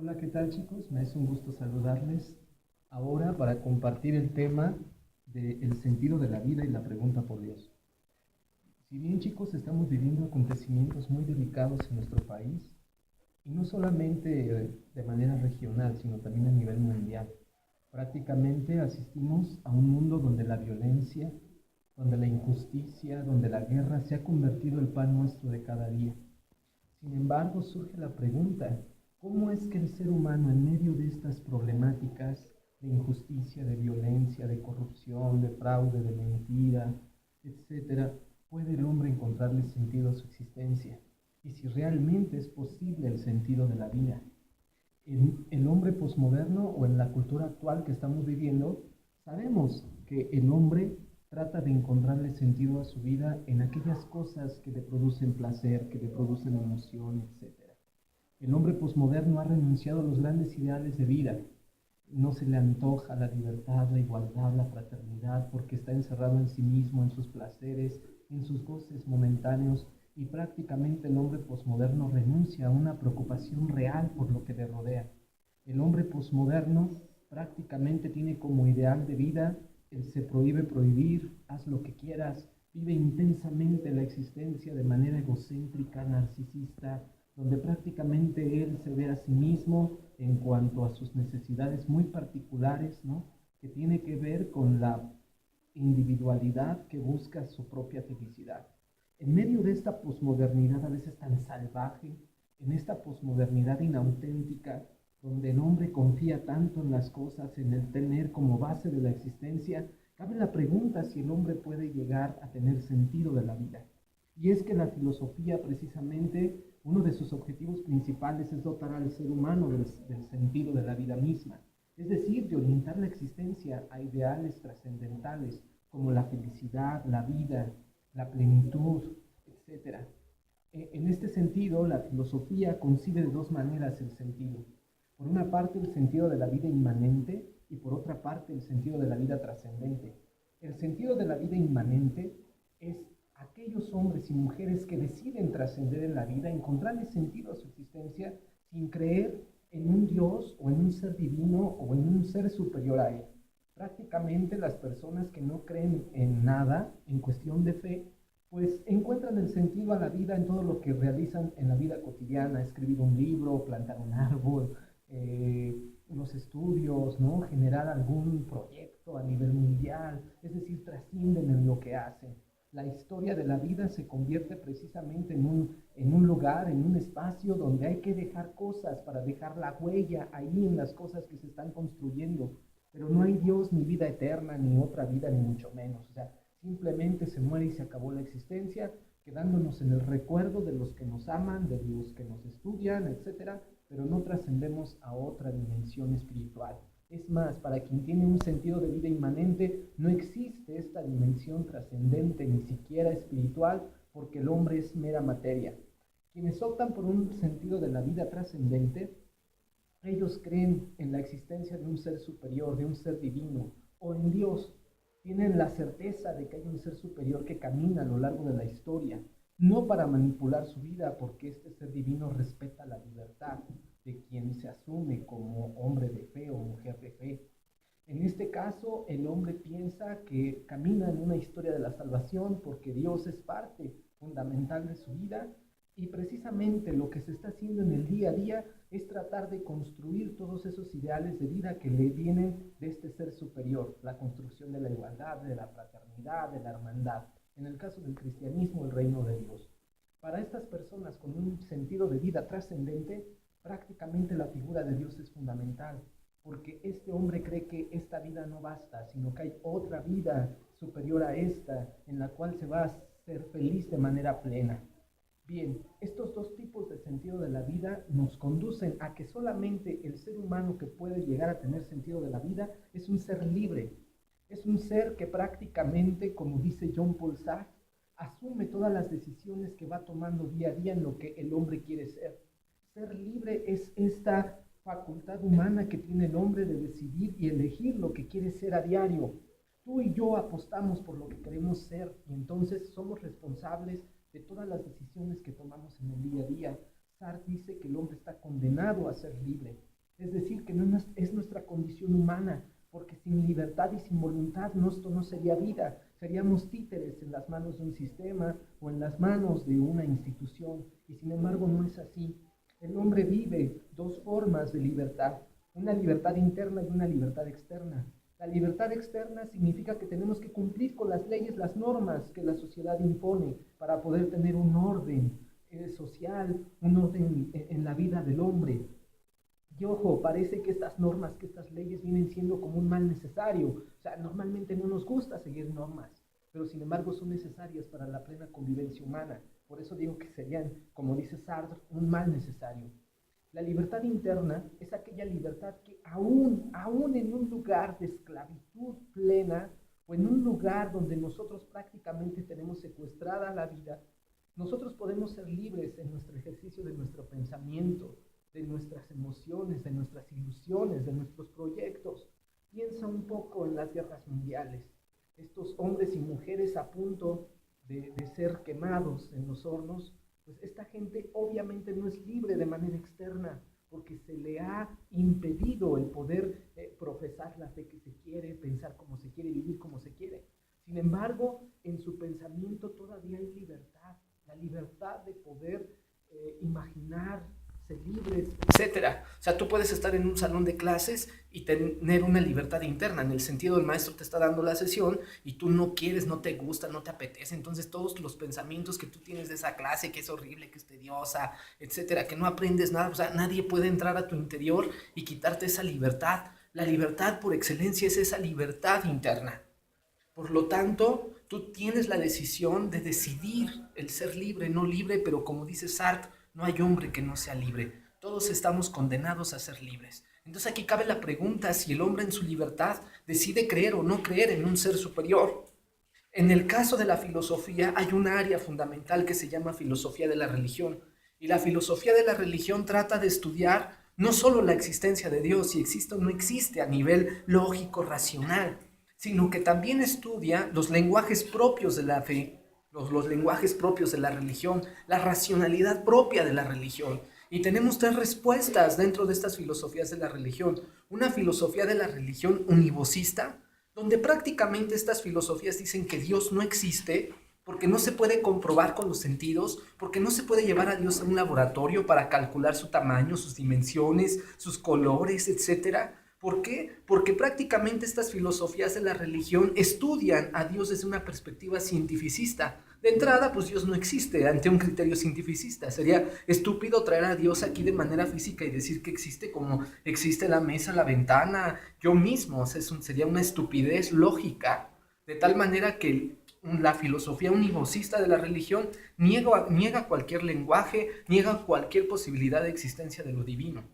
Hola, ¿qué tal chicos? Me es un gusto saludarles ahora para compartir el tema del sentido de la vida y la pregunta por Dios. Si bien chicos estamos viviendo acontecimientos muy delicados en nuestro país, y no solamente de manera regional, sino también a nivel mundial, prácticamente asistimos a un mundo donde la violencia, donde la injusticia, donde la guerra se ha convertido en el pan nuestro de cada día. Sin embargo, surge la pregunta, ¿cómo es que el ser humano en medio de estas problemáticas de injusticia, de violencia, de corrupción, de fraude, de mentira, etcétera, puede el hombre encontrarle sentido a su existencia? Y si realmente es posible el sentido de la vida. En el hombre posmoderno o en la cultura actual que estamos viviendo, sabemos que el hombre trata de encontrarle sentido a su vida en aquellas cosas que le producen placer, que le producen emoción, etc. El hombre posmoderno ha renunciado a los grandes ideales de vida. No se le antoja la libertad, la igualdad, la fraternidad, porque está encerrado en sí mismo, en sus placeres, en sus goces momentáneos, y prácticamente el hombre posmoderno renuncia a una preocupación real por lo que le rodea. El hombre posmoderno prácticamente tiene como ideal de vida el se prohíbe prohibir, haz lo que quieras, vive intensamente la existencia de manera egocéntrica, narcisista, donde prácticamente él se ve a sí mismo en cuanto a sus necesidades muy particulares, ¿no? Que tiene que ver con la individualidad que busca su propia felicidad. En medio de esta posmodernidad a veces tan salvaje, en esta posmodernidad inauténtica, donde el hombre confía tanto en las cosas, en el tener como base de la existencia, cabe la pregunta si el hombre puede llegar a tener sentido de la vida. Y es que la filosofía, precisamente, uno de sus objetivos principales es dotar al ser humano del sentido de la vida misma, es decir, de orientar la existencia a ideales trascendentales como la felicidad, la vida, la plenitud, etcétera. En este sentido, la filosofía concibe de dos maneras el sentido. Por una parte, el sentido de la vida inmanente y por otra parte, el sentido de la vida trascendente. El sentido de la vida inmanente es aquellos hombres y mujeres que deciden trascender en la vida, encontrarle sentido a su existencia sin creer en un Dios o en un ser divino o en un ser superior a él. Prácticamente las personas que no creen en nada en cuestión de fe, pues encuentran el sentido a la vida en todo lo que realizan en la vida cotidiana, escribir un libro, plantar un árbol, los estudios, ¿no? Generar algún proyecto a nivel mundial, es decir, trascienden en lo que hacen. La historia de la vida se convierte precisamente en un lugar, en un espacio donde hay que dejar cosas para dejar la huella ahí en las cosas que se están construyendo. Pero no hay Dios, ni vida eterna, ni otra vida, ni mucho menos. O sea, simplemente se muere y se acabó la existencia, quedándonos en el recuerdo de los que nos aman, de los que nos estudian, etcétera, pero no trascendemos a otra dimensión espiritual. Es más, para quien tiene un sentido de vida inmanente, no existe esta dimensión trascendente, ni siquiera espiritual, porque el hombre es mera materia. Quienes optan por un sentido de la vida trascendente, ellos creen en la existencia de un ser superior, de un ser divino, o en Dios. Tienen la certeza de que hay un ser superior que camina a lo largo de la historia, no para manipular su vida, porque este ser divino respeta la libertad de quien se asume como hombre de fe o mujer de fe. En este caso, el hombre piensa que camina en una historia de la salvación porque Dios es parte fundamental de su vida, y precisamente lo que se está haciendo en el día a día es tratar de construir todos esos ideales de vida que le vienen de este ser superior, la construcción de la igualdad, de la fraternidad, de la hermandad. En el caso del cristianismo, el reino de Dios. Para estas personas con un sentido de vida trascendente, prácticamente la figura de Dios es fundamental, porque este hombre cree que esta vida no basta, sino que hay otra vida superior a esta, en la cual se va a ser feliz de manera plena. Bien, estos dos tipos de sentido de la vida nos conducen a que solamente el ser humano que puede llegar a tener sentido de la vida es un ser libre, es un ser que prácticamente, como dice John Paul Sartre, asume todas las decisiones que va tomando día a día en lo que el hombre quiere ser. Ser libre es esta facultad humana que tiene el hombre de decidir y elegir lo que quiere ser a diario. Tú y yo apostamos por lo que queremos ser y entonces somos responsables de todas las decisiones que tomamos en el día a día. Sartre dice que el hombre está condenado a ser libre. Es decir, que no es nuestra condición humana, porque sin libertad y sin voluntad esto no sería vida. Seríamos títeres en las manos de un sistema o en las manos de una institución, y sin embargo no es así. El hombre vive dos formas de libertad, una libertad interna y una libertad externa. La libertad externa significa que tenemos que cumplir con las leyes, las normas que la sociedad impone para poder tener un orden social, un orden en la vida del hombre. Y ojo, parece que estas normas, que estas leyes vienen siendo como un mal necesario. O sea, normalmente no nos gusta seguir normas, pero sin embargo son necesarias para la plena convivencia humana. Por eso digo que serían, como dice Sartre, un mal necesario. La libertad interna es aquella libertad que aún en un lugar de esclavitud plena, o en un lugar donde nosotros prácticamente tenemos secuestrada la vida, nosotros podemos ser libres en nuestro ejercicio de nuestro pensamiento, de nuestras emociones, de nuestras ilusiones, de nuestros proyectos. Piensa un poco en las guerras mundiales. Estos hombres y mujeres a punto de ser quemados en los hornos, pues esta gente obviamente no es libre de manera externa, porque se le ha impedido el poder profesar la fe que se quiere, pensar como se quiere, vivir como se quiere. Sin embargo, en su pensamiento todavía hay libertad, la libertad de poder imaginar, ser libres, etcétera. O sea, tú puedes estar en un salón de clases y tener una libertad interna, en el sentido el maestro te está dando la sesión y tú no quieres, no te gusta, no te apetece, entonces todos los pensamientos que tú tienes de esa clase, que es horrible, que es tediosa, etcétera, que no aprendes nada, o sea, nadie puede entrar a tu interior y quitarte esa libertad. La libertad por excelencia es esa libertad interna. Por lo tanto, tú tienes la decisión de decidir el ser libre, no libre, pero como dice Sartre, no hay hombre que no sea libre. Todos estamos condenados a ser libres. Entonces aquí cabe la pregunta si el hombre en su libertad decide creer o no creer en un ser superior. En el caso de la filosofía hay un área fundamental que se llama filosofía de la religión. Y la filosofía de la religión trata de estudiar no solo la existencia de Dios, si existe o no existe a nivel lógico, racional, sino que también estudia los lenguajes propios de la fe, los lenguajes propios de la religión, la racionalidad propia de la religión. Y tenemos tres respuestas dentro de estas filosofías de la religión. Una filosofía de la religión univocista, donde prácticamente estas filosofías dicen que Dios no existe porque no se puede comprobar con los sentidos, porque no se puede llevar a Dios a un laboratorio para calcular su tamaño, sus dimensiones, sus colores, etcétera. ¿Por qué? Porque prácticamente estas filosofías de la religión estudian a Dios desde una perspectiva cientificista. De entrada, pues Dios no existe ante un criterio cientificista. Sería estúpido traer a Dios aquí de manera física y decir que existe como existe la mesa, la ventana, yo mismo. O sea, sería una estupidez lógica. De tal manera que la filosofía univocista de la religión niega cualquier lenguaje, niega cualquier posibilidad de existencia de lo divino.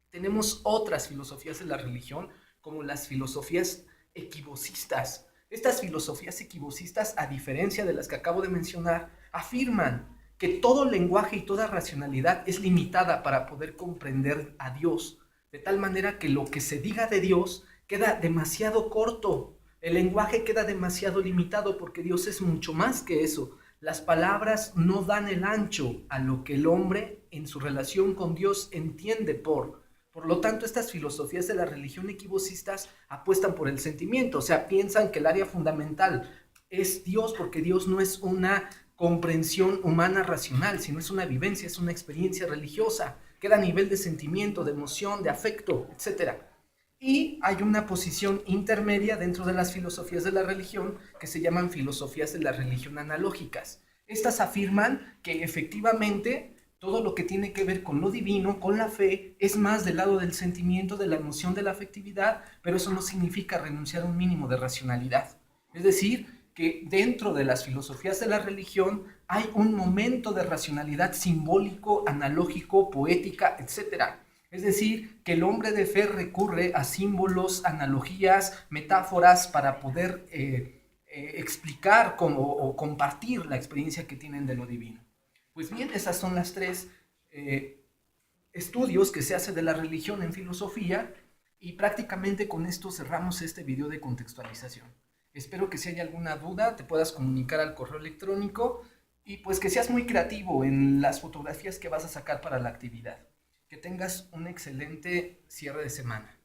Tenemos otras filosofías de la religión, como las filosofías equivocistas. Estas filosofías equivocistas, a diferencia de las que acabo de mencionar, afirman que todo lenguaje y toda racionalidad es limitada para poder comprender a Dios, de tal manera que lo que se diga de Dios queda demasiado corto, el lenguaje queda demasiado limitado porque Dios es mucho más que eso. Las palabras no dan el ancho a lo que el hombre en su relación con Dios entiende Por lo tanto, estas filosofías de la religión equivocistas apuestan por el sentimiento, o sea, piensan que el área fundamental es Dios porque Dios no es una comprensión humana racional, sino es una vivencia, es una experiencia religiosa, queda a nivel de sentimiento, de emoción, de afecto, etc. Y hay una posición intermedia dentro de las filosofías de la religión que se llaman filosofías de la religión analógicas. Estas afirman que efectivamente todo lo que tiene que ver con lo divino, con la fe, es más del lado del sentimiento, de la emoción, de la afectividad, pero eso no significa renunciar a un mínimo de racionalidad. Es decir, que dentro de las filosofías de la religión hay un momento de racionalidad simbólico, analógico, poética, etc. Es decir, que el hombre de fe recurre a símbolos, analogías, metáforas para poder explicar o compartir la experiencia que tienen de lo divino. Pues bien, esas son las tres estudios que se hace de la religión en filosofía y prácticamente con esto cerramos este video de contextualización. Espero que si hay alguna duda te puedas comunicar al correo electrónico y pues que seas muy creativo en las fotografías que vas a sacar para la actividad. Que tengas un excelente cierre de semana.